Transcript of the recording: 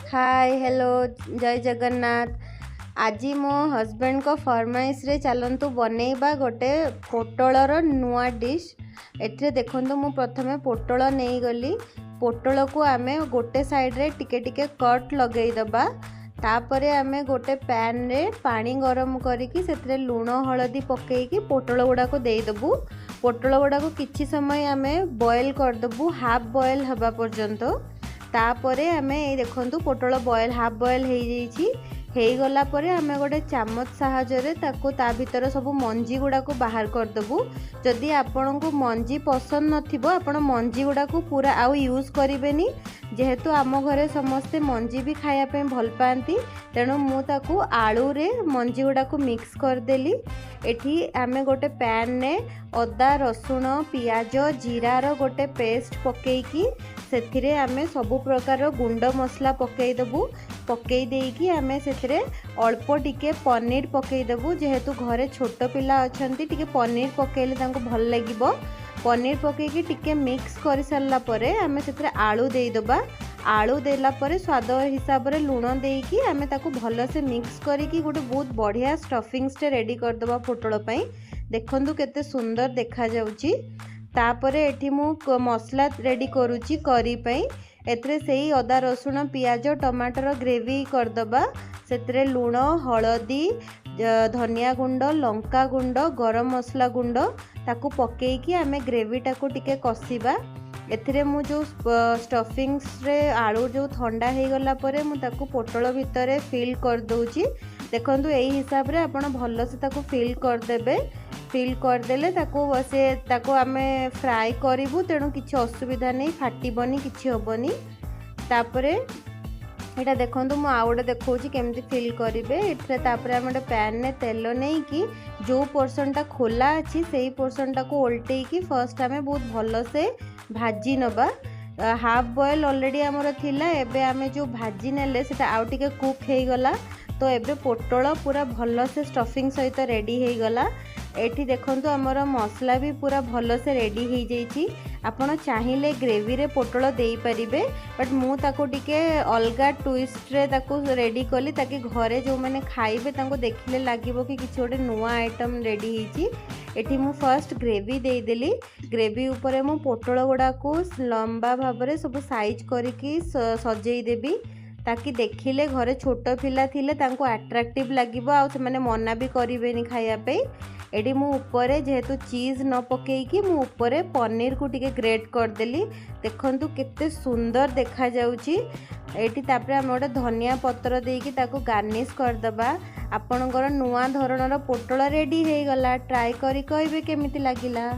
Hi hello जय जगन्नाथ। आज मो हस्बैंड को फरमाइश रे चलतु बनैबा गोटे पोटलर नुआ डिश। एथे देखंतु मु प्रथमे पोटल नहीं गली। पोटल को आमे गोटे साइड रे टिके टिके कट लगेई दबा। तापरे आमे गोटे पैन रे पानी गरम करिकी सेतरे लूण हलदी पकेइकी पोटल गुडा को देई दबु। पोटल गुडा को किछि समय आमे बॉयल कर दबु, हाफ बॉयल हबा पर्यंत। तापरे आमे ए देखंतु पोटल बॉयल हाफ बॉयल हो गला परे आमे गोटे चामच साहाय्य ताको ता भीतर सब मंजी गुडा को बाहर कर दबु। जदि आपन को मंजी पसंद नथिबो आपण मंजी गुडा को पूरा आउ यूज करिवेनी, जेहेतु आम घरे समस्ते मंजी भी खाया पे भल पाती, तेणु मु ताको आलू रे मंजी गुडा को मिक्स कर देली। एठी आमे गोटे पैन ने अदा रसुण पियाज जीरार गोटे पेस्ट पकेइकी सेथिरे आमे सबु प्रकार गुंड मसला पकई देबु। पकई देइकी आमे सेथिरे अल्प टिके पनीर पकई देबु। जेहेतु घरे छोट पिला अछंती टिके पनीर पकेइले तांको भल लागिबो। पनीर पकेइकी टिके मिक्स कर सारला परे आमे सेथिरे आलू देई दबा। आलू देला परे स्वाद हिसाब रे लूण देइकी आमे ताको भल से मिक्स करिकी गोटे बहुत बढ़िया स्टफिंग्स टे रेडी कर दबा पोटल पई। देखंतु केते सुंदर देखा जाउची। तापरे एठी मु मसला रेडी करूची करी पई। एथरे सेही अदा रसुण पियाज टमाटर ग्रेवी कर दबा। सेतरे लूण हलदी धनिया गुंड लंका गुंड गरम मसला गुंड ताकू पकेइकी आमे ग्रेवी टाको टिके कसीबा। एथिरे मु जो स्टफिंग्स रे आलू जो ठंडा हो गला परे मु ताकू पोटल भितरे फिल कर दउची। देखंतु एही हिसाब रे आपण भल से ताकू फिल कर देबे। फिल करदेले ताको आमे फ्राए करिवु, तेणु किछि असुविधा नहीं, फाटिबनी किछि होबनी। तापरे एटा देखंतु मु आउडे देखौची केमती फिल करिवे। एठरे तापरे आमे गोटे पैन ने तेल नेई कि जो पोर्शन टा खोला अछि सेही पोर्शन टा को उल्टेई कि फर्स्ट आमे बहुत भल से भाजी नबा। हाफ बॉयल ऑलरेडी हमर थिला, एबे आमे जो भाजी नेले सेटा आउ टिके कुक हेई गला। तो एबे पोटल पूरा भल से स्टफिंग सहित रेडी हेई गला। एठी देखंतु हमर मसला भी पूरा भल से रेडी हो जाइछि। आपण चाहिले ग्रेवी रे पोटल देई परिबे, बट मु ताको टिके अलगा ट्विस्ट रे ताको रेडी कली ताकि घरे जो माने खाइबे ताको देखिले लागिबो कि किछि गोटे नुआ आइटम रेडी हिची। एठी मु फर्स्ट ग्रेवी देई देली। ग्रेवी ऊपर मु पोटल गुडा को लंबा भाबरे सब साइज करिकी सजेई देबी, ताकि देखिले घरे छोट पिला थिले तांको अट्रैक्टिव लागिबो आ से माने मना भी करिवेनी खाया पे। एडी मु ऊपर जेहेतु चीज न पकेइकी मु ऊपर पनीर को टिके ग्रेट कर देली। देखंतु केते सुंदर देखा जाउची। एटी तापरे हम गोटे धनिया पत्र देकी ताको गार्निश कर दबा। आपनकर नुआ धरणर पोटल रेडी हे गला। ट्राई करी कहबे केमिति लागिला।